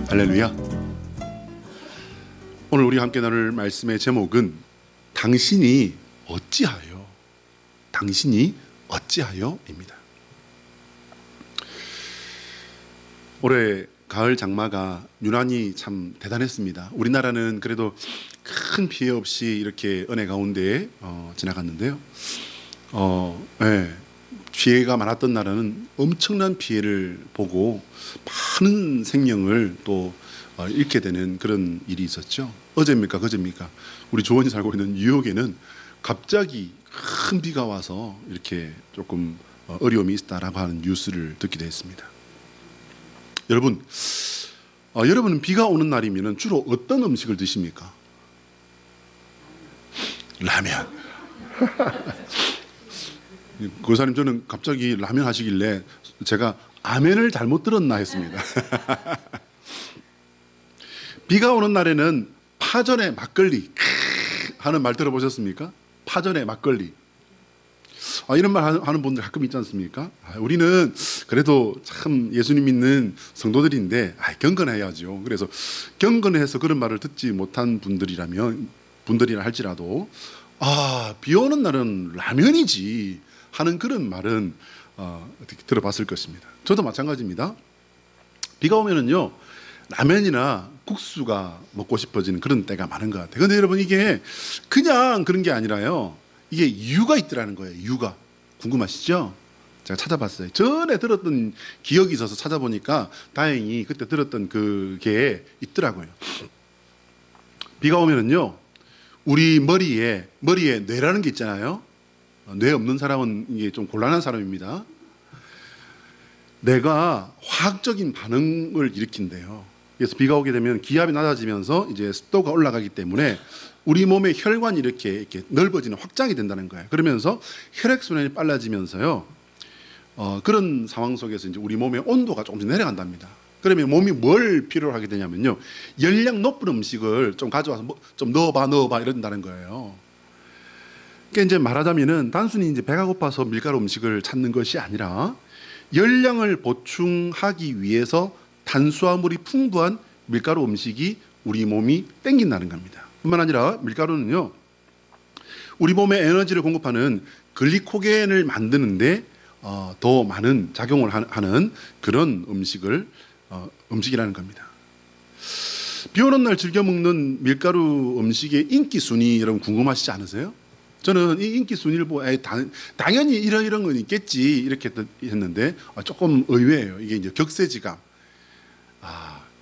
할렐루야. 오늘 우리 함께 나눌 말씀의 제목은 당신이 어찌하여, 당신이 어찌하여입니다. 올해 가을 장마가 유난히 참 대단했습니다. 우리나라는 그래도 큰 피해 없이 이렇게 은혜 가운데 지나갔는데요. 피해가 많았던 나라는 엄청난 피해를 보고 많은 생명을 또 잃게 되는 그런 일이 있었죠. 어제입니까 그제입니까 우리 조원이 살고 있는 뉴욕에는 갑자기 큰 비가 와서 이렇게 조금 어려움이 있다라고 하는 뉴스를 듣기도 했습니다. 여러분, 여러분은 비가 오는 날이면 주로 어떤 음식을 드십니까? 라면. 고사님, 저는 갑자기 라면 하시길래 제가 아멘을 잘못 들었나 했습니다. 비가 오는 날에는 파전에 막걸리 하는 말 들어보셨습니까? 파전에 막걸리. 이런 말 하는 분들 가끔 있지 않습니까? 우리는 그래도 참 예수님 믿는 성도들인데 경건해야죠. 그래서 경건해서 그런 말을 듣지 못한 분들이라 할지라도 비 오는 날은 라면이지 하는 그런 말은 어떻게 들어봤을 것입니다. 저도 마찬가지입니다. 비가 오면은요 라면이나 국수가 먹고 싶어지는 그런 때가 많은 것 같아요. 그런데 여러분, 이게 그냥 그런 게 아니라요, 이게 이유가 있더라는 거예요. 이유가 궁금하시죠? 제가 찾아봤어요. 전에 들었던 기억이 있어서 찾아보니까 다행히 그때 들었던 그게 있더라고요. 비가 오면은요 우리 머리에 뇌라는 게 있잖아요. 뇌 없는 사람은 이게 좀 곤란한 사람입니다. 뇌가 화학적인 반응을 일으킨대요. 그래서 비가 오게 되면 기압이 낮아지면서 이제 습도가 올라가기 때문에 우리 몸의 혈관이 이렇게 넓어지는, 확장이 된다는 거예요. 그러면서 혈액 순환이 빨라지면서요, 그런 상황 속에서 이제 우리 몸의 온도가 조금씩 내려간답니다. 그러면 몸이 뭘 필요로 하게 되냐면요, 열량 높은 음식을 좀 가져와서 좀 넣어봐 이런다는 거예요. 그러니까 이제 말하자면은 단순히 이제 배가 고파서 밀가루 음식을 찾는 것이 아니라 열량을 보충하기 위해서 탄수화물이 풍부한 밀가루 음식이 우리 몸이 땡긴다는 겁니다. 뿐만 아니라 밀가루는요 우리 몸에 에너지를 공급하는 글리코겐을 만드는데 더 많은 작용을 하는 그런 음식이라는 겁니다. 비 오는 날 즐겨 먹는 밀가루 음식의 인기 순위 여러분 궁금하시지 않으세요? 저는 이 인기 순위를 보고 당연히 이런 건 있겠지 이렇게 했는데 조금 의외예요. 이게 이제 격세지감.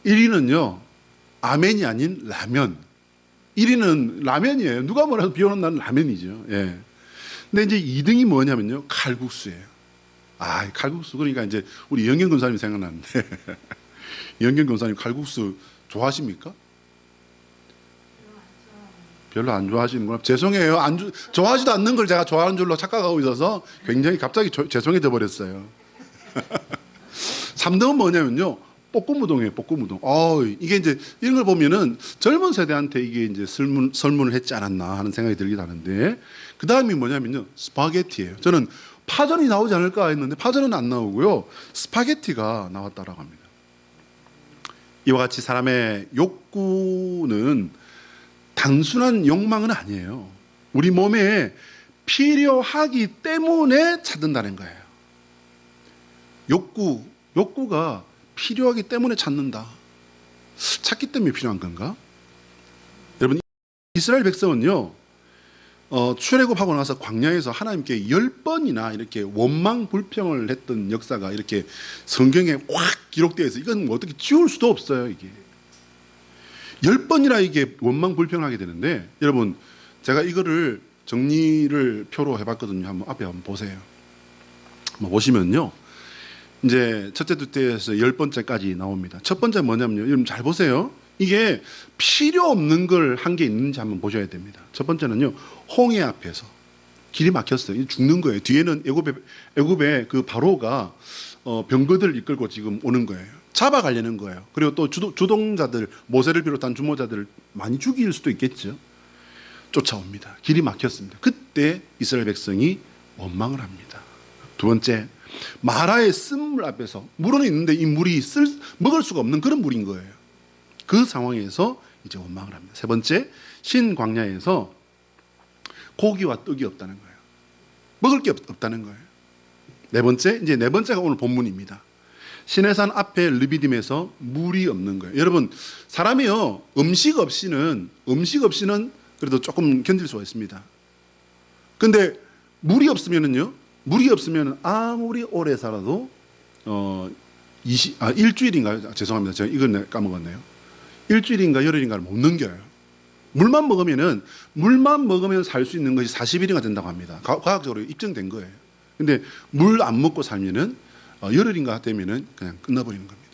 1위는요 아멘이 아닌 라면. 1위는 라면이에요. 누가 뭐라도 비 오는 날은 라면이죠. 예. 근데 이제 2등이 뭐냐면요 칼국수예요. 칼국수. 그러니까 이제 우리 영경 권사님 생각나는데 영경 권사님 칼국수 좋아하십니까? 별로 안 좋아하시는구나. 죄송해요. 좋아하지도 않는 걸 제가 좋아하는 줄로 착각하고 있어서 굉장히 갑자기 죄송해져 버렸어요. 3등은 뭐냐면요 볶음우동이에요. 볶음우동. 이게 이제 이런 걸 보면은 젊은 세대한테 이게 이제 설문을 했지 않았나 하는 생각이 들기도 하는데, 그 다음이 뭐냐면요 스파게티예요. 저는 파전이 나오지 않을까 했는데 파전은 안 나오고요 스파게티가 나왔다라고 합니다. 이와 같이 사람의 욕구는 단순한 욕망은 아니에요. 우리 몸에 필요하기 때문에 찾는다는 거예요. 욕구가 필요하기 때문에 찾는다. 찾기 때문에 필요한 건가? 여러분, 이스라엘 백성은요 출애굽하고 나서 광야에서 하나님께 10번이나 이렇게 원망 불평을 했던 역사가 이렇게 성경에 확 기록되어 있어요. 이건 뭐 어떻게 지울 수도 없어요. 이게 10번이나 이게 원망 불평을 하게 되는데, 여러분 제가 이거를 정리를 표로 해봤거든요. 앞에 한번 보세요. 보시면요 이제 첫째, 둘째에서 10번째까지 나옵니다. 첫 번째 뭐냐면요, 여러분 잘 보세요. 이게 필요 없는 걸 한 게 있는지 한번 보셔야 됩니다. 첫 번째는요 홍해 앞에서 길이 막혔어요. 죽는 거예요. 뒤에는 애굽의 그 바로가 병거들을 이끌고 지금 오는 거예요. 잡아가려는 거예요. 그리고 또 주동자들, 모세를 비롯한 주모자들을 많이 죽일 수도 있겠죠. 쫓아옵니다. 길이 막혔습니다. 그때 이스라엘 백성이 원망을 합니다. 두 번째, 마라의 쓴물 앞에서 물은 있는데 이 물이 먹을 수가 없는 그런 물인 거예요. 그 상황에서 이제 원망을 합니다. 세 번째, 신광야에서 고기와 떡이 없다는 거예요. 먹을 게 없다는 거예요. 네 번째가 오늘 본문입니다. 시내산 앞에 르비딤에서 물이 없는 거예요. 여러분, 사람이요, 음식 없이는 그래도 조금 견딜 수가 있습니다. 근데 물이 없으면 아무리 오래 살아도 일주일인가요? 죄송합니다. 제가 이건 까먹었네요. 일주일인가 열흘인가를 못 넘겨요. 물만 먹으면 살 수 있는 것이 40일인가 된다고 합니다. 과학적으로 입증된 거예요. 근데 물 안 먹고 살면은 열흘인가 되면은 그냥 끝나버리는 겁니다.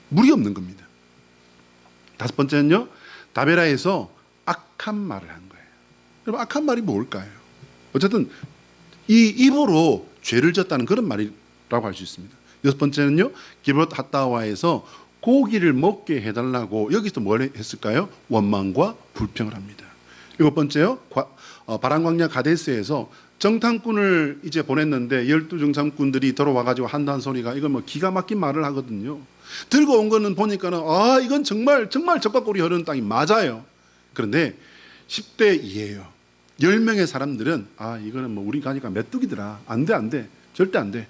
물이 없는 겁니다. 다섯 번째는요, 다베라에서 악한 말을 한 거예요. 여러분, 악한 말이 뭘까요? 어쨌든 이 입으로 죄를 졌다는 그런 말이라고 할 수 있습니다. 여섯 번째는요, 기브롯 핫다와에서 고기를 먹게 해달라고 여기서 뭘 했을까요? 원망과 불평을 합니다. 일곱 번째요, 바란광야 가데스에서 정탐꾼을 이제 보냈는데 12정탐꾼들이 들어와가지고 한다는 소리가 이건 뭐 기가 막힌 말을 하거든요. 들고 온 거는 보니까는 이건 정말 젖과 꿀이 흐르는 땅이 맞아요. 그런데 10대 2예요. 10명의 사람들은 이거는 뭐 우리 가니까 메뚜기더라. 안 돼. 절대 안 돼.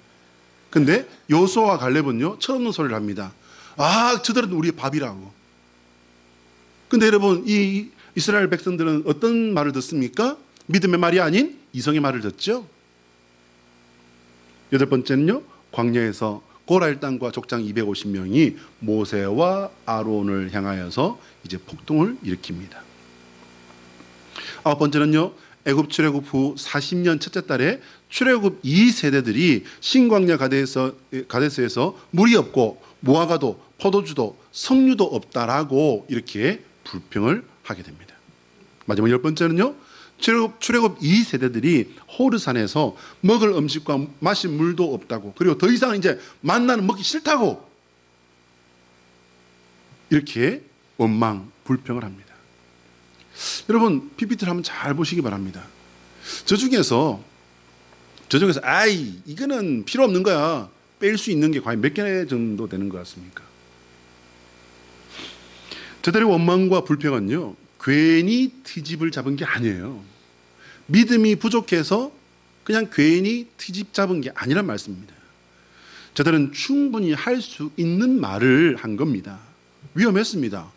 근데 요수아와 갈렙은요, 철없는 소리를 합니다. 저들은 우리의 밥이라고. 근데 여러분, 이 이스라엘 백성들은 어떤 말을 듣습니까? 믿음의 말이 아닌 이성의 말을 듣죠. 여덟 번째는요, 광야에서 고라 일당과 족장 250명이 모세와 아론을 향하여서 이제 폭동을 일으킵니다. 아홉 번째는요, 애굽 출애굽 후 40년 첫째 달에 출애굽 2세대들이 신광야 가데스에서 물이 없고 무화과도 포도주도 석류도 없다라고 이렇게 불평을 하게 됩니다. 마지막 열 번째는요, 출애굽 2세대들이 호르산에서 먹을 음식과 마실 물도 없다고, 그리고 더 이상 이제 만나는 먹기 싫다고 이렇게 원망 불평을 합니다. 여러분, PPT를 한번 잘 보시기 바랍니다. 저 중에서 이거는 필요 없는 거야, 뺄 수 있는 게 과연 몇 개 정도 되는 것 같습니까? 저들의 원망과 불평은요, 괜히 트집을 잡은 게 아니에요. 믿음이 부족해서 그냥 괜히 트집 잡은 게 아니란 말씀입니다. 저들은 충분히 할 수 있는 말을 한 겁니다. 위험했습니다.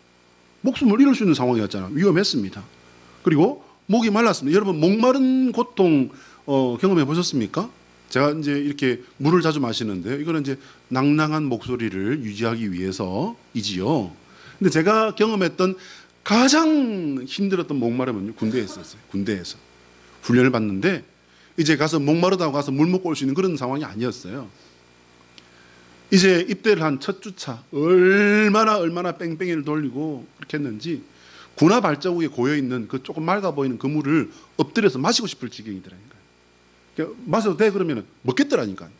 목숨을 잃을 수 있는 상황이었잖아요. 위험했습니다. 그리고 목이 말랐습니다. 여러분, 목마른 고통 경험해 보셨습니까? 제가 이제 이렇게 물을 자주 마시는데 이거는 이제 낭낭한 목소리를 유지하기 위해서이지요. 근데 제가 경험했던 가장 힘들었던 목마름은요, 군대에 있었어요. 군대에서 훈련을 받는데 이제 가서 목마르다고 가서 물 먹고 올 수 있는 그런 상황이 아니었어요. 이제 입대를 한 첫 주차 얼마나 뺑뺑이를 돌리고 그렇게 했는지 군화 발자국에 고여있는 그 조금 맑아 보이는 그 물을 엎드려서 마시고 싶을 지경이더라니까요. 그러니까 마셔도 돼 그러면 먹겠더라니까요.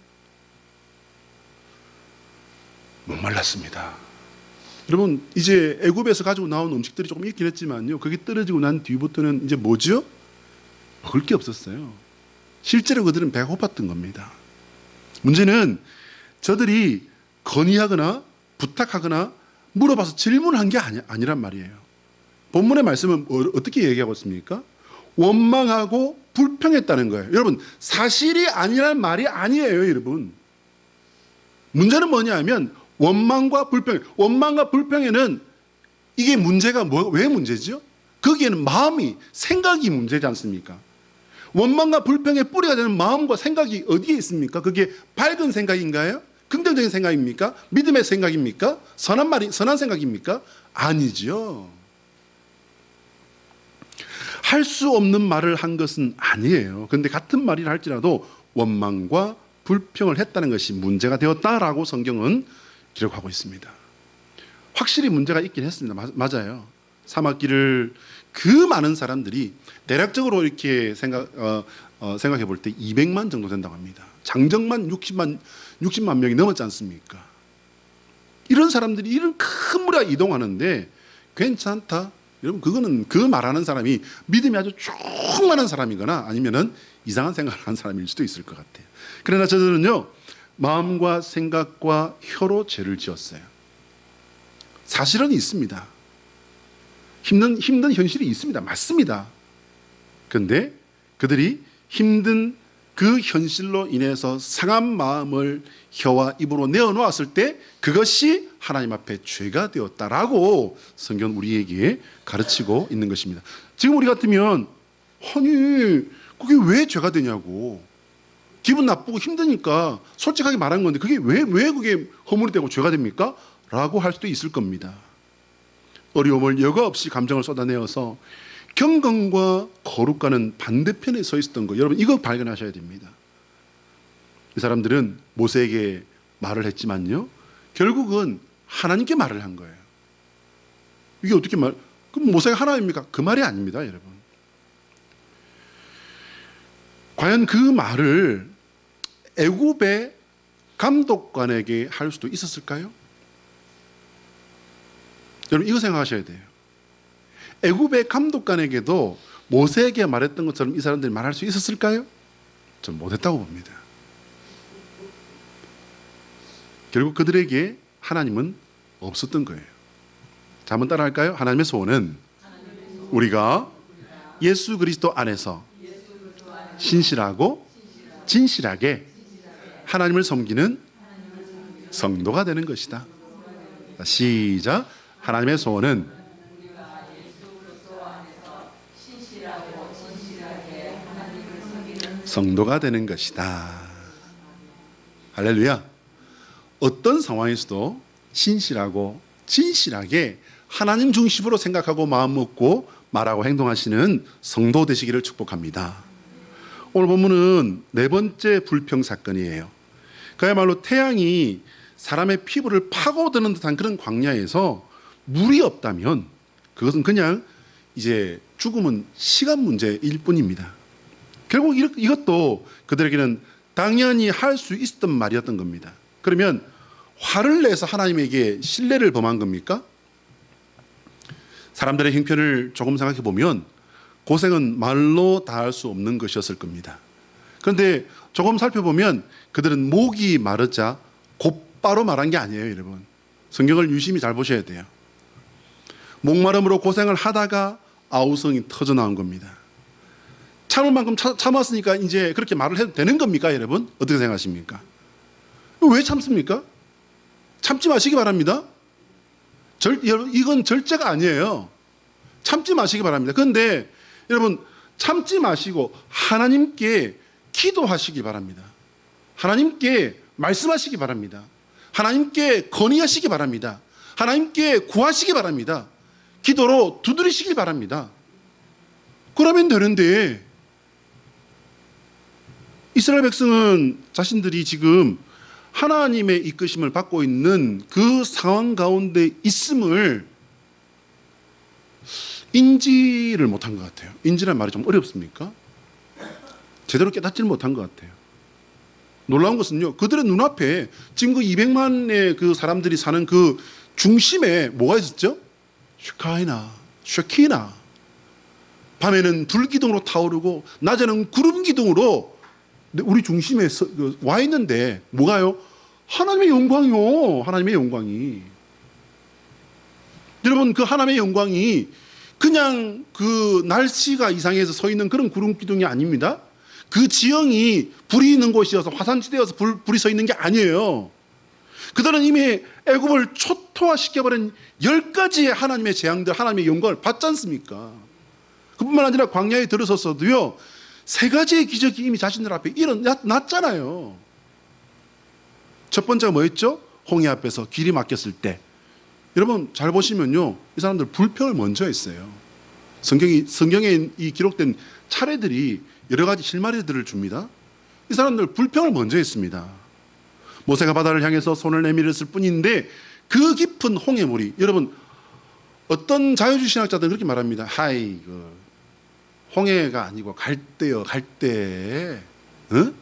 목말랐습니다. 여러분, 이제 애굽에서 가지고 나온 음식들이 조금 있긴 했지만요, 그게 떨어지고 난 뒤부터는 이제 뭐죠? 먹을 게 없었어요. 실제로 그들은 배가 고팠던 겁니다. 문제는 저들이 건의하거나 부탁하거나 물어봐서 질문한 게 아니란 말이에요. 본문의 말씀은 어떻게 얘기하고 있습니까? 원망하고 불평했다는 거예요. 여러분, 사실이 아니란 말이 아니에요, 여러분. 문제는 뭐냐면 원망과 불평에는 이게 문제가 왜 문제죠? 거기에는 생각이 문제지 않습니까? 원망과 불평의 뿌리가 되는 마음과 생각이 어디에 있습니까? 그게 밝은 생각인가요? 긍정적인 생각입니까? 믿음의 생각입니까? 선한 생각입니까? 아니죠. 할 수 없는 말을 한 것은 아니에요. 그런데 같은 말이라 할지라도 원망과 불평을 했다는 것이 문제가 되었다라고 성경은 기록하고 있습니다. 확실히 문제가 있긴 했습니다. 맞아요. 사막길을 그 많은 사람들이 대략적으로 이렇게 생각해 볼 때 200만 정도 된다고 합니다. 장정만 60만 명이 넘었지 않습니까? 이런 사람들이 이런 큰 무리가 이동하는데 괜찮다. 여러분, 그거는 그 말하는 사람이 믿음이 아주 충만한 사람이거나 아니면은 이상한 생각을 하는 사람일 수도 있을 것 같아요. 그러나 저들은요, 마음과 생각과 혀로 죄를 지었어요. 사실은 있습니다. 힘든 현실이 있습니다. 맞습니다. 그런데 그들이 힘든 그 현실로 인해서 상한 마음을 혀와 입으로 내어놓았을 때 그것이 하나님 앞에 죄가 되었다라고 성경은 우리에게 가르치고 있는 것입니다. 지금 우리 같으면 아니 그게 왜 죄가 되냐고, 기분 나쁘고 힘드니까 솔직하게 말한 건데 그게 왜 그게 허물이 되고 죄가 됩니까? 라고 할 수도 있을 겁니다. 어려움을 여과 없이 감정을 쏟아내어서 경건과 거룩과는 반대편에 서 있었던 거, 여러분 이거 발견하셔야 됩니다. 이 사람들은 모세에게 말을 했지만요 결국은 하나님께 말을 한 거예요. 이게 어떻게 그럼 모세가 하나님입니까? 그 말이 아닙니다, 여러분. 과연 그 말을 애굽의 감독관에게 할 수도 있었을까요? 여러분 이거 생각하셔야 돼요. 애굽의 감독관에게도 모세에게 말했던 것처럼 이 사람들이 말할 수 있었을까요? 전 못했다고 봅니다. 결국 그들에게 하나님은 없었던 거예요. 자, 한번 따라할까요? 하나님의 소원은 우리가 예수 그리스도 안에서 신실하고 진실하게 하나님을 섬기는 성도가 되는 것이다. 시작. 하나님의 소원은 성도가 되는 것이다. 할렐루야. 어떤 상황에서도 신실하고 진실하게 하나님 중심으로 생각하고 마음 먹고 말하고 행동하시는 성도 되시기를 축복합니다. 오늘 본문은 네 번째 불평 사건이에요. 그야말로 태양이 사람의 피부를 파고드는 듯한 그런 광야에서 물이 없다면 그것은 그냥 이제 죽음은 시간 문제일 뿐입니다. 결국 이것도 그들에게는 당연히 할 수 있었던 말이었던 겁니다. 그러면 화를 내서 하나님에게 신뢰를 범한 겁니까? 사람들의 형편을 조금 생각해 보면 고생은 말로 다 할 수 없는 것이었을 겁니다. 그런데 조금 살펴보면 그들은 목이 마르자 곧바로 말한 게 아니에요, 여러분. 성경을 유심히 잘 보셔야 돼요. 목마름으로 고생을 하다가 아우성이 터져 나온 겁니다. 참을 만큼 참았으니까 이제 그렇게 말을 해도 되는 겁니까, 여러분? 어떻게 생각하십니까? 왜 참습니까? 참지 마시기 바랍니다. 여러분, 이건 절제가 아니에요. 참지 마시기 바랍니다. 그런데 여러분, 참지 마시고 하나님께 기도하시기 바랍니다. 하나님께 말씀하시기 바랍니다. 하나님께 건의하시기 바랍니다. 하나님께 구하시기 바랍니다. 기도로 두드리시기 바랍니다. 그러면 되는데 이스라엘 백성은 자신들이 지금 하나님의 이끄심을 받고 있는 그 상황 가운데 있음을 인지를 못한 것 같아요. 인지란 말이 좀 어렵습니까? 제대로 깨닫지를 못한 것 같아요. 놀라운 것은요, 그들의 눈앞에 지금 그 200만의 그 사람들이 사는 그 중심에 뭐가 있었죠? 쉐키나. 밤에는 불기둥으로 타오르고 낮에는 구름 기둥으로 우리 중심에 와 있는데 뭐가요? 하나님의 영광이요. 하나님의 영광이. 여러분, 그 하나님의 영광이 그냥 그 날씨가 이상해서 서 있는 그런 구름 기둥이 아닙니다. 그 지형이 불이 있는 곳이어서 화산지대여서 불이 서 있는 게 아니에요. 그들은 이미 애굽을 초토화시켜버린 10가지의 하나님의 재앙들, 하나님의 영광을 받지 않습니까? 그뿐만 아니라 광야에 들어섰어도요 3가지의 기적이 이미 자신들 앞에 일어났잖아요. 첫 번째가 뭐였죠? 홍해 앞에서 길이 막혔을 때. 여러분 잘 보시면요, 이 사람들 불평을 먼저 했어요. 성경에 이 기록된 차례들이 여러 가지 실마리들을 줍니다. 이 사람들 불평을 먼저 했습니다. 모세가 바다를 향해서 손을 내밀었을 뿐인데 그 깊은 홍해물이, 여러분 어떤 자유주의 신학자들은 그렇게 말합니다. 홍해가 아니고 갈대요, 갈대. 응?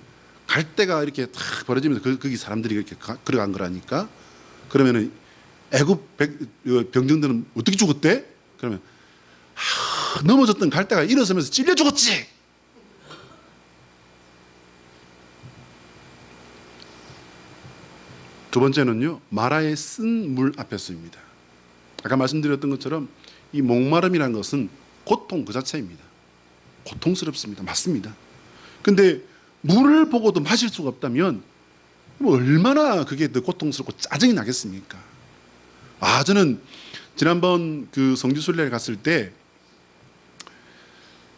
갈대가 이렇게 탁 벌어지면서 거기 사람들이 이렇게 걸어간 거라니까. 그러면은 애굽 병정들은 어떻게 죽었대? 그러면 넘어졌던 갈대가 일어서면서 찔려 죽었지. 두 번째는요, 마라의 쓴 물 앞에서입니다. 아까 말씀드렸던 것처럼 이 목마름이라는 것은 고통 그 자체입니다. 고통스럽습니다. 맞습니다. 근데 물을 보고도 마실 수가 없다면 뭐 얼마나 그게 더 고통스럽고 짜증이 나겠습니까? 저는 지난번 그 성지순례를 갔을 때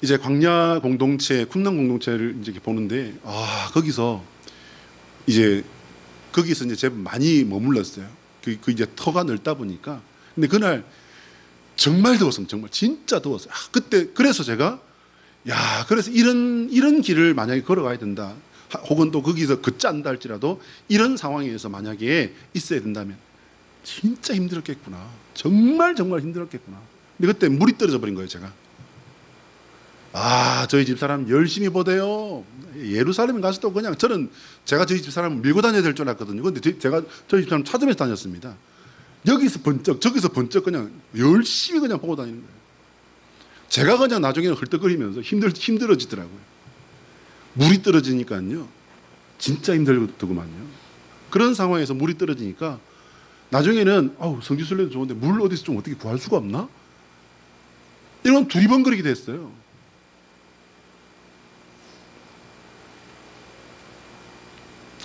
이제 광야 공동체, 쿰난 공동체를 이제 보는데 거기서 이제 제법 많이 머물렀어요. 그 이제 터가 넓다 보니까. 근데 그날 정말 더웠습니다. 정말 진짜 더웠어요. 그때 그래서 제가 그래서 이런 길을 만약에 걸어가야 된다. 혹은 또 거기서 걷지않다 할지라도 이런 상황에서 만약에 있어야 된다면 진짜 힘들었겠구나. 정말 힘들었겠구나. 근데 그때 물이 떨어져 버린 거예요, 제가. 저희 집사람 열심히 보대요. 예루살렘에 가서도 그냥 제가 저희 집사람 밀고 다녀야 될 줄 알았거든요. 근데 제가 저희 집사람 찾으면서 다녔습니다. 여기서 번쩍 저기서 번쩍 그냥 열심히 그냥 보고 다니는 거예요. 제가 그냥 나중에는 헐떡거리면서 힘들어지더라고요. 물이 떨어지니까요. 진짜 힘들더구만요. 그런 상황에서 물이 떨어지니까 나중에는 성지순례도 좋은데 물 어디서 좀 어떻게 구할 수가 없나? 이런 두리번거리게 됐어요.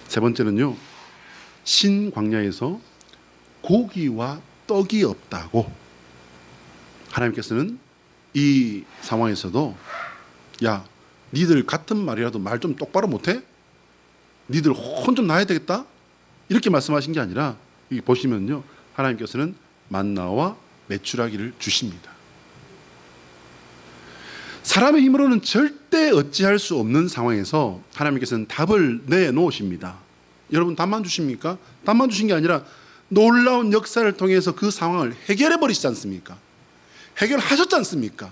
세 번째는요. 신광야에서 고기와 떡이 없다고 하나님께서는 이 상황에서도 니들 같은 말이라도 말 좀 똑바로 못해? 니들 혼 좀 나야 되겠다? 이렇게 말씀하신 게 아니라 여기 보시면요. 하나님께서는 만나와 메추라기를 주십니다. 사람의 힘으로는 절대 어찌할 수 없는 상황에서 하나님께서는 답을 내놓으십니다. 여러분 답만 주십니까? 답만 주신 게 아니라 놀라운 역사를 통해서 그 상황을 해결해 버리시지 않습니까? 해결하셨지 않습니까?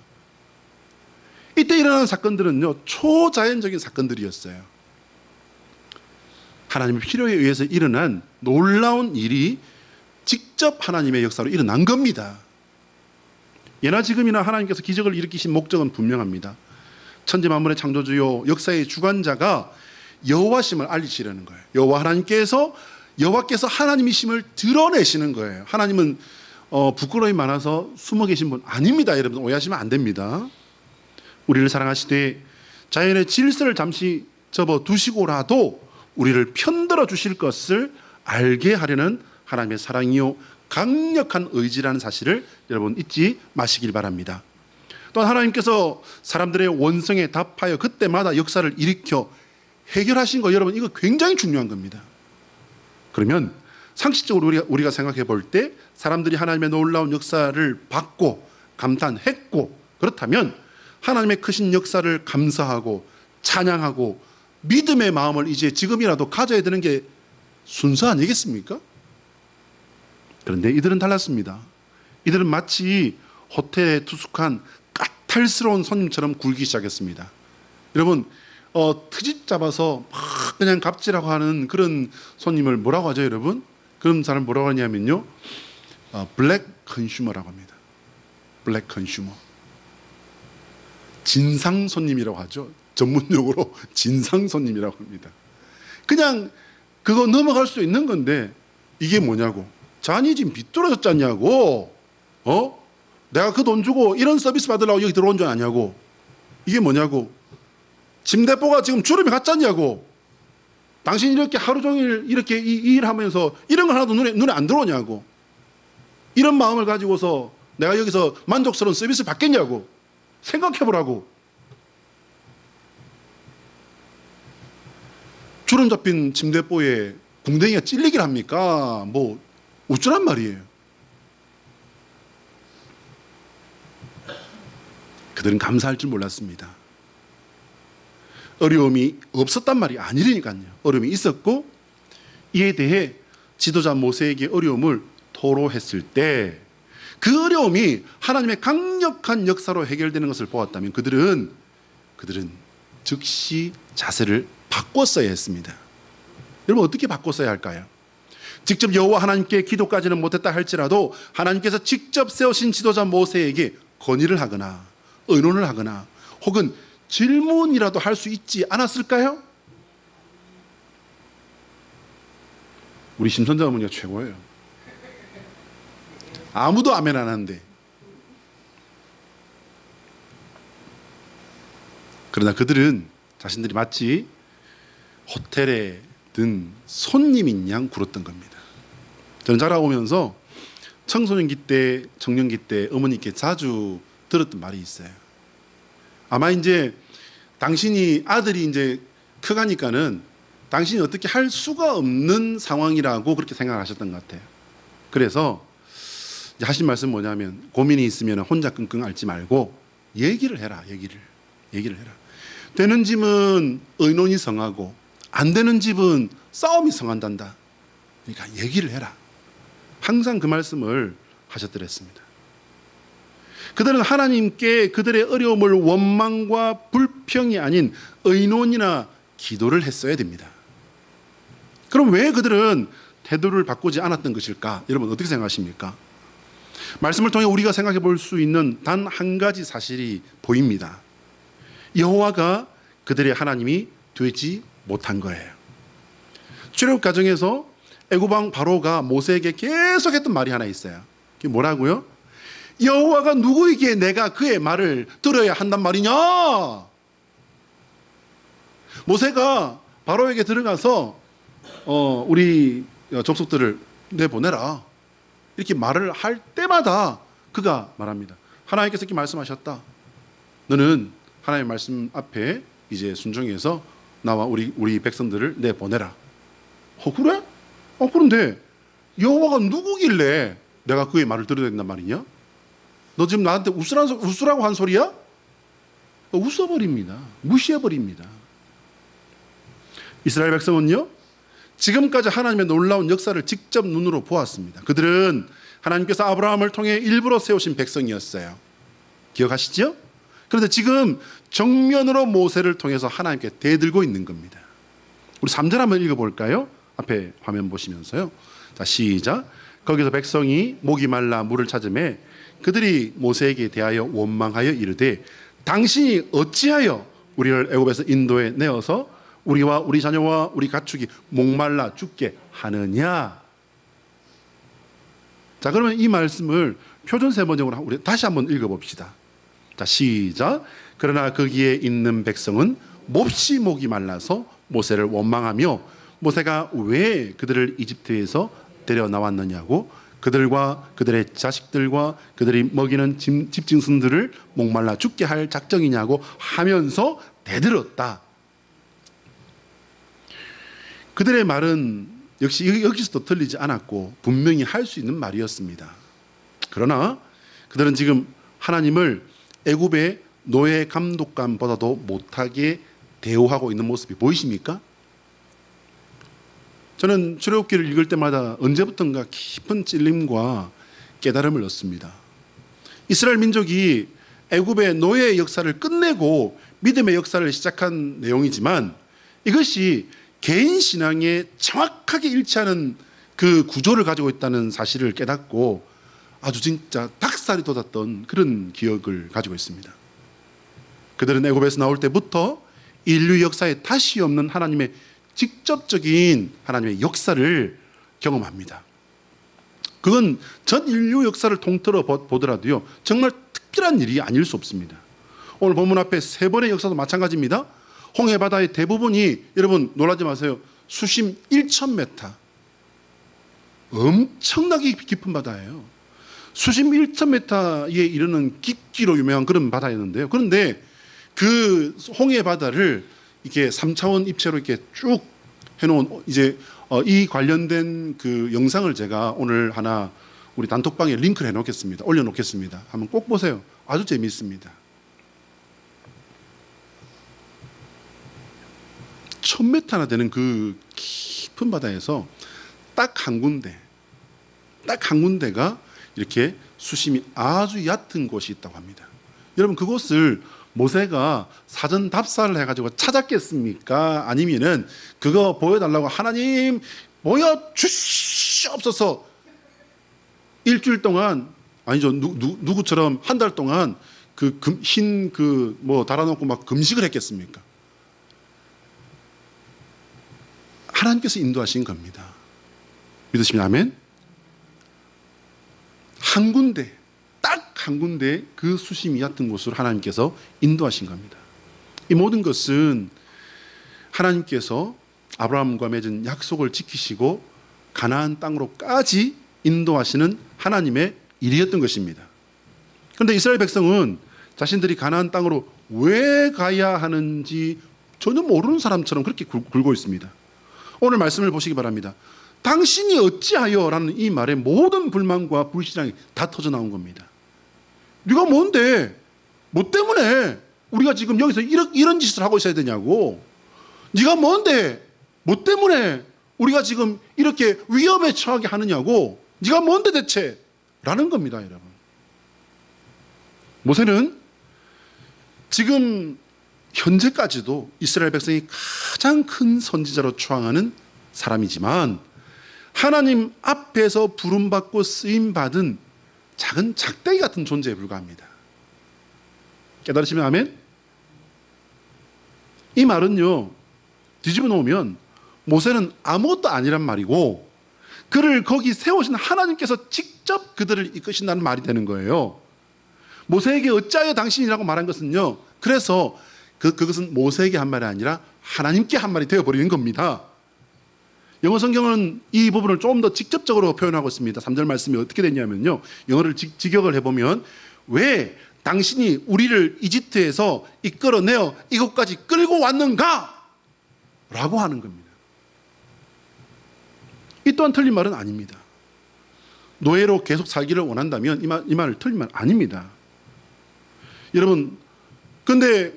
이때 일어나는 사건들은요, 초자연적인 사건들이었어요. 하나님의 필요에 의해서 일어난 놀라운 일이 직접 하나님의 역사로 일어난 겁니다. 예나 지금이나 하나님께서 기적을 일으키신 목적은 분명합니다. 천지 만물의 창조주요 역사의 주관자가 여호와심을 알리시려는 거예요. 여호와께서 하나님이심을 드러내시는 거예요. 하나님은 부끄러움이 많아서 숨어 계신 분 아닙니다. 여러분 오해하시면 안 됩니다. 우리를 사랑하시되 자연의 질서를 잠시 접어두시고라도 우리를 편들어 주실 것을 알게 하려는 하나님의 사랑이요 강력한 의지라는 사실을 여러분 잊지 마시길 바랍니다. 또한 하나님께서 사람들의 원성에 답하여 그때마다 역사를 일으켜 해결하신 거, 여러분 이거 굉장히 중요한 겁니다. 그러면 상식적으로 우리가 생각해 볼 때 사람들이 하나님의 놀라운 역사를 받고 감탄했고, 그렇다면 하나님의 크신 역사를 감사하고 찬양하고 믿음의 마음을 이제 지금이라도 가져야 되는 게 순서 아니겠습니까? 그런데 이들은 달랐습니다. 이들은 마치 호텔에 투숙한 까탈스러운 손님처럼 굴기 시작했습니다. 여러분 트집 잡아서 막 그냥 갑질하고 하는 그런 손님을 뭐라고 하죠, 여러분? 그런 사람 뭐라고 하냐면요, 블랙 컨슈머라고 합니다. 블랙 컨슈머. 진상 손님이라고 하죠. 전문용어로 진상 손님이라고 합니다. 그냥 그거 넘어갈 수 있는 건데 이게 뭐냐고. 자니 지금 빚들어졌잖냐고. 내가 그 돈 주고 이런 서비스 받으려고 여기 들어온 줄 아냐고. 이게 뭐냐고. 짐대포가 지금 주름이 갔잖냐고. 당신 이렇게 하루 종일 이렇게 이 일하면서 이런 거 하나도 눈에 안 들어오냐고. 이런 마음을 가지고서 내가 여기서 만족스러운 서비스 받겠냐고. 생각해보라고. 주름 잡힌 침대보에 궁뎅이가 찔리길 합니까? 뭐 어쩌란 말이에요. 그들은 감사할 줄 몰랐습니다. 어려움이 없었단 말이 아니라니까요. 어려움이 있었고 이에 대해 지도자 모세에게 어려움을 토로했을 때 그 어려움이 하나님의 강력한 역사로 해결되는 것을 보았다면 그들은 즉시 자세를 바꿨어야 했습니다. 여러분 어떻게 바꿨어야 할까요? 직접 여호와 하나님께 기도까지는 못했다 할지라도 하나님께서 직접 세우신 지도자 모세에게 건의를 하거나 의논을 하거나 혹은 질문이라도 할 수 있지 않았을까요? 우리 심선자 어머니가 최고예요. 아무도 아멘 안 하는데 그러나 그들은 자신들이 마치 호텔에 든 손님인 양 굴었던 겁니다. 저는 자라오면서 청소년기 때, 청년기 때 어머니께 자주 들었던 말이 있어요. 아마 이제 당신이 아들이 이제 커가니까는 당신이 어떻게 할 수가 없는 상황이라고 그렇게 생각하셨던 것 같아요. 그래서 하신 말씀 뭐냐면, 고민이 있으면 혼자 끙끙 앓지 말고 얘기를 해라. 얘기를 해라. 되는 집은 의논이 성하고 안 되는 집은 싸움이 성한단다. 그러니까 얘기를 해라. 항상 그 말씀을 하셨더랬습니다. 그들은 하나님께 그들의 어려움을 원망과 불평이 아닌 의논이나 기도를 했어야 됩니다. 그럼 왜 그들은 태도를 바꾸지 않았던 것일까? 여러분 어떻게 생각하십니까? 말씀을 통해 우리가 생각해 볼 수 있는 단 한 가지 사실이 보입니다. 여호와가 그들의 하나님이 되지 못한 거예요. 출애굽 과정에서 애굽왕 바로가 모세에게 계속했던 말이 하나 있어요. 그게 뭐라고요? 여호와가 누구이기에 내가 그의 말을 들어야 한단 말이냐? 모세가 바로에게 들어가서 우리 족속들을 내보내라 이렇게 말을 할 때마다 그가 말합니다. 하나님께서 이렇게 말씀하셨다. 너는 하나님의 말씀 앞에 이제 순종해서 나와 우리 백성들을 내보내라. 그래? 그런데 여호와가 누구길래 내가 그의 말을 들어야 된단 말이냐? 너 지금 나한테 웃으라고 한 소리야? 웃어버립니다. 무시해버립니다. 이스라엘 백성은요, 지금까지 하나님의 놀라운 역사를 직접 눈으로 보았습니다. 그들은 하나님께서 아브라함을 통해 일부러 세우신 백성이었어요. 기억하시죠? 그런데 지금 정면으로 모세를 통해서 하나님께 대들고 있는 겁니다. 우리 3절 한번 읽어볼까요? 앞에 화면 보시면서요. 자, 시작. 거기서 백성이 목이 말라 물을 찾으매 그들이 모세에게 대하여 원망하여 이르되 당신이 어찌하여 우리를 애굽에서 인도에 내어서 우리와 우리 자녀와 우리 가축이 목말라 죽게 하느냐? 자, 그러면 이 말씀을 표준세 번역으로 우리 다시 한번 읽어봅시다. 자, 시작. 그러나 거기에 있는 백성은 몹시 목이 말라서 모세를 원망하며 모세가 왜 그들을 이집트에서 데려 나왔느냐고 그들과 그들의 자식들과 그들이 먹이는 집짐승들을 목말라 죽게 할 작정이냐고 하면서 대들었다. 그들의 말은 역시 여기서도 틀리지 않았고 분명히 할 수 있는 말이었습니다. 그러나 그들은 지금 하나님을 애굽의 노예 감독관보다도 못하게 대우하고 있는 모습이 보이십니까? 저는 출애굽기를 읽을 때마다 언제부턴가 깊은 찔림과 깨달음을 얻습니다. 이스라엘 민족이 애굽의 노예의 역사를 끝내고 믿음의 역사를 시작한 내용이지만 이것이 개인 신앙에 정확하게 일치하는 그 구조를 가지고 있다는 사실을 깨닫고 아주 진짜 닭살이 돋았던 그런 기억을 가지고 있습니다. 그들은 애굽에서 나올 때부터 인류 역사에 다시 없는 하나님의 직접적인 하나님의 역사를 경험합니다. 그건 전 인류 역사를 통틀어 보더라도요 정말 특별한 일이 아닐 수 없습니다. 오늘 본문 앞에 3번의 역사도 마찬가지입니다. 홍해 바다의 대부분이 여러분 놀라지 마세요. 수심 1,000m 엄청나게 깊은 바다예요. 수심 1,000m에 이르는 깊기로 유명한 그런 바다였는데요. 그런데 그 홍해 바다를 이렇게 3차원 입체로 이렇게 쭉 해놓은 이제 이 관련된 그 영상을 제가 오늘 하나 우리 단톡방에 링크를 해놓겠습니다. 올려놓겠습니다. 한번 꼭 보세요. 아주 재미있습니다. 1,000m나 되는 그 깊은 바다에서 딱 한 군데가 이렇게 수심이 아주 얕은 곳이 있다고 합니다. 여러분 그곳을 모세가 사전 답사를 해가지고 찾았겠습니까? 아니면은 그거 보여달라고 하나님 보여주시옵소서 일주일 동안 아니죠 누구처럼 한 달 동안 그 흰 그 뭐 달아놓고 막 금식을 했겠습니까? 하나님께서 인도하신 겁니다. 믿으시면 아멘? 한 군데 딱 한 군데 그 수심이 얕은 곳으로 하나님께서 인도하신 겁니다. 이 모든 것은 하나님께서 아브라함과 맺은 약속을 지키시고 가나안 땅으로까지 인도하시는 하나님의 일이었던 것입니다. 그런데 이스라엘 백성은 자신들이 가나안 땅으로 왜 가야 하는지 전혀 모르는 사람처럼 그렇게 굴고 있습니다. 오늘 말씀을 보시기 바랍니다. 당신이 어찌하여 라는 이 말에 모든 불만과 불신앙이 다 터져 나온 겁니다. 네가 뭔데? 뭐 때문에 우리가 지금 여기서 이런 짓을 하고 있어야 되냐고. 네가 뭔데? 뭐 때문에 우리가 지금 이렇게 위험에 처하게 하느냐고. 네가 뭔데 대체? 라는 겁니다, 여러분. 모세는 지금 현재까지도 이스라엘 백성이 가장 큰 선지자로 추앙하는 사람이지만 하나님 앞에서 부름받고 쓰임받은 작은 작대기 같은 존재에 불과합니다. 깨달으시면 아멘? 이 말은요, 뒤집어 놓으면 모세는 아무것도 아니란 말이고 그를 거기 세우신 하나님께서 직접 그들을 이끄신다는 말이 되는 거예요. 모세에게 어찌하여 당신이라고 말한 것은요, 그래서 그것은 모세에게 한 말이 아니라 하나님께 한 말이 되어버리는 겁니다. 영어 성경은 이 부분을 조금 더 직접적으로 표현하고 있습니다. 3절 말씀이 어떻게 됐냐면요, 영어를 직역을 해보면 왜 당신이 우리를 이집트에서 이끌어내어 이곳까지 끌고 왔는가? 라고 하는 겁니다. 이 또한 틀린 말은 아닙니다. 노예로 계속 살기를 원한다면 이 말을 틀린 말 아닙니다. 여러분, 근데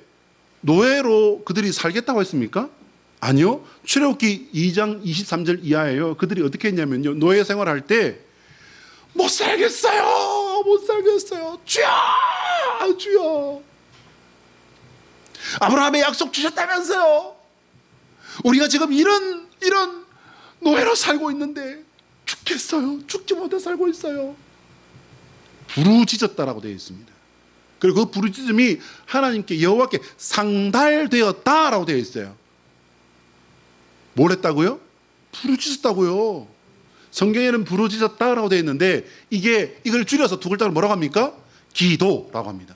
노예로 그들이 살겠다고 했습니까? 아니요. 출애굽기 2장 23절 이하예요. 그들이 어떻게 했냐면요, 노예 생활할 때 못 살겠어요. 못 살겠어요. 주여! 주여! 아브라함의 약속 주셨다면서요. 우리가 지금 이런 노예로 살고 있는데 죽겠어요. 죽지 못해 살고 있어요. 부르짖었다라고 되어 있습니다. 그리고 그 부르짖음이 하나님께 여호와께 상달되었다라고 되어 있어요. 뭘 했다고요? 부르짖었다고요. 성경에는 부르짖었다라고 되어 있는데 이걸 줄여서 두 글자로 뭐라고 합니까? 기도라고 합니다.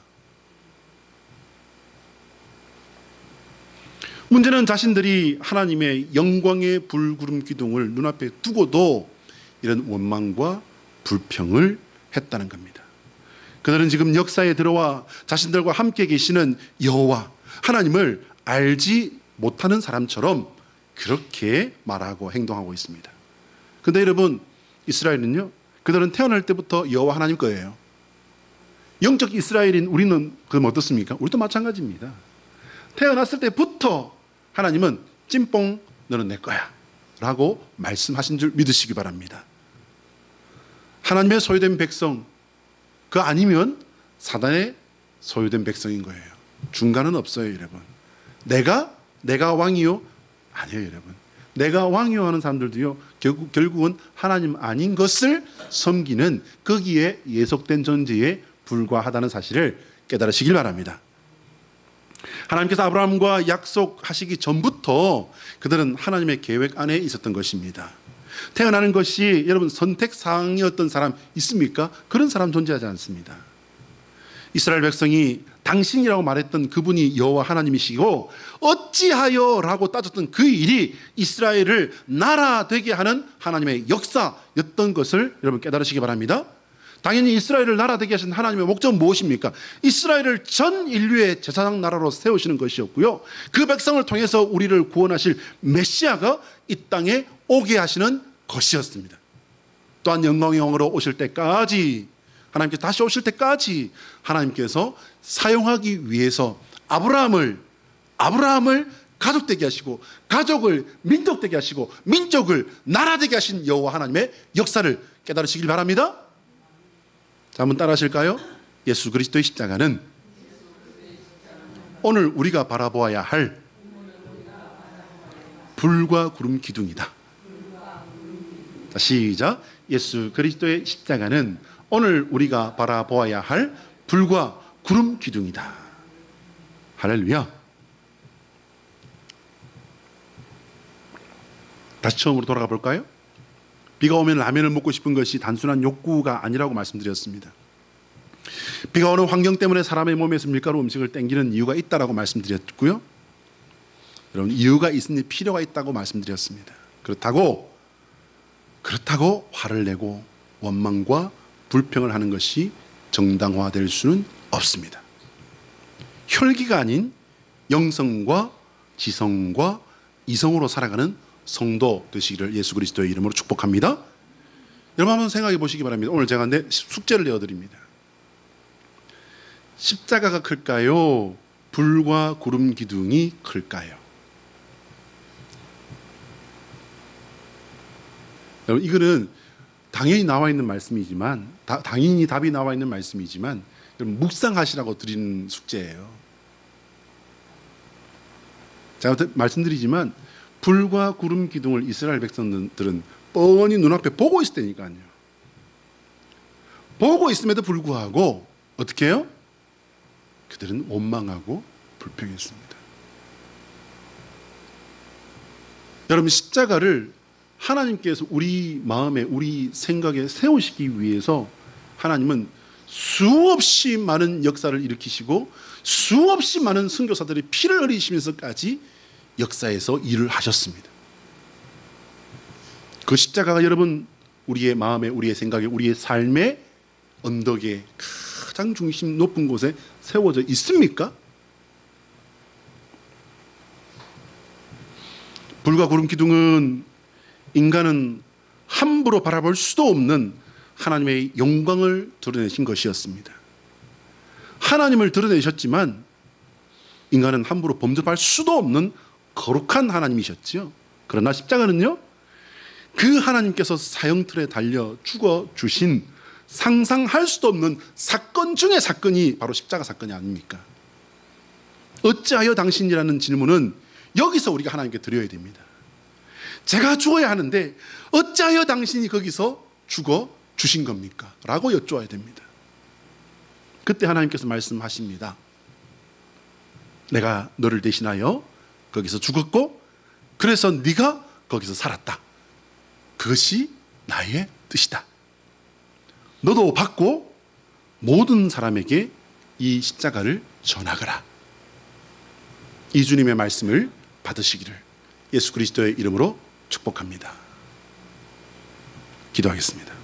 문제는 자신들이 하나님의 영광의 불구름 기둥을 눈앞에 두고도 이런 원망과 불평을 했다는 겁니다. 그들은 지금 역사에 들어와 자신들과 함께 계시는 여호와 하나님을 알지 못하는 사람처럼 그렇게 말하고 행동하고 있습니다. 그런데 여러분, 이스라엘은요, 그들은 태어날 때부터 여호와 하나님 거예요. 영적 이스라엘인 우리는 그럼 어떻습니까? 우리도 마찬가지입니다. 태어났을 때부터 하나님은 찐뽕 너는 내 거야 라고 말씀하신 줄 믿으시기 바랍니다. 하나님의 소유된 백성, 그 아니면 사단의 소유된 백성인 거예요. 중간은 없어요, 여러분. 내가 왕이요? 아니에요, 여러분. 내가 왕이요 하는 사람들도요, 결국은 하나님 아닌 것을 섬기는 거기에 예속된 존재에 불과하다는 사실을 깨달으시길 바랍니다. 하나님께서 아브라함과 약속하시기 전부터 그들은 하나님의 계획 안에 있었던 것입니다. 태어나는 것이 여러분 선택사항이었던 사람 있습니까? 그런 사람 존재하지 않습니다. 이스라엘 백성이 당신이라고 말했던 그분이 여호와 하나님이시고 어찌하여 라고 따졌던 그 일이 이스라엘을 나라 되게 하는 하나님의 역사였던 것을 여러분 깨달으시기 바랍니다. 당연히 이스라엘을 나라 되게 하신 하나님의 목적은 무엇입니까? 이스라엘을 전 인류의 제사장 나라로 세우시는 것이었고요, 그 백성을 통해서 우리를 구원하실 메시아가 이 땅에 오게 하시는 것이었습니다. 또한 영광의 영으로 오실 때까지, 하나님께서 다시 오실 때까지 하나님께서 사용하기 위해서 아브라함을 가족되게 하시고 가족을 민족되게 하시고 민족을 나라되게 하신 여호와 하나님의 역사를 깨달으시길 바랍니다. 자, 한번 따라 하실까요? 예수 그리스도의 십자가는 오늘 우리가 바라보아야 할 불과 구름 기둥이다. 자, 시작. 예수 그리스도의 십자가는 오늘 우리가 바라보아야 할 불과 구름 기둥이다. 할렐루야. 다시 처음으로 돌아가 볼까요? 비가 오면 라면을 먹고 싶은 것이 단순한 욕구가 아니라고 말씀드렸습니다. 비가 오는 환경 때문에 사람의 몸에서 밀가루 음식을 땡기는 이유가 있다라고 말씀드렸고요, 여러분 이유가 있으니 필요가 있다고 말씀드렸습니다. 그렇다고 화를 내고 원망과 불평을 하는 것이 정당화될 수는 없습니다. 혈기가 아닌 영성과 지성과 이성으로 살아가는 성도 되시기를 예수 그리스도의 이름으로 축복합니다. 여러분 한번 생각해 보시기 바랍니다. 오늘 제가 숙제를 내어드립니다. 십자가가 클까요? 불과 구름 기둥이 클까요? 여러분 이거는 당연히 나와 있는 말씀이지만 당연히 답이 나와 있는 말씀이지만 여러분 묵상하시라고 드리는 숙제예요. 제가 말씀드리지만 불과 구름 기둥을 이스라엘 백성들은 뻔히 눈앞에 보고 있을 때니까요. 보고 있음에도 불구하고 어떻게 해요? 그들은 원망하고 불평했습니다. 여러분 십자가를 하나님께서 우리 마음에 우리 생각에 세우시기 위해서 하나님은 수없이 많은 역사를 일으키시고 수없이 많은 선교사들의 피를 흘리시면서까지 역사에서 일을 하셨습니다. 그 십자가가 여러분 우리의 마음에 우리의 생각에 우리의 삶의 언덕에 가장 중심 높은 곳에 세워져 있습니까? 불과 구름 기둥은 인간은 함부로 바라볼 수도 없는 하나님의 영광을 드러내신 것이었습니다. 하나님을 드러내셨지만 인간은 함부로 범접할 수도 없는 거룩한 하나님이셨지요. 그러나 십자가는요, 그 하나님께서 사형틀에 달려 죽어주신 상상할 수도 없는 사건 중의 사건이 바로 십자가 사건이 아닙니까? 어찌하여 당신이라는 질문은 여기서 우리가 하나님께 드려야 됩니다. 제가 죽어야 하는데 어찌하여 당신이 거기서 죽어 주신 겁니까? 라고 여쭈어야 됩니다. 그때 하나님께서 말씀하십니다. 내가 너를 대신하여 거기서 죽었고 그래서 네가 거기서 살았다. 그것이 나의 뜻이다. 너도 받고 모든 사람에게 이 십자가를 전하거라. 이 주님의 말씀을 받으시기를 예수 그리스도의 이름으로 축복합니다. 기도하겠습니다.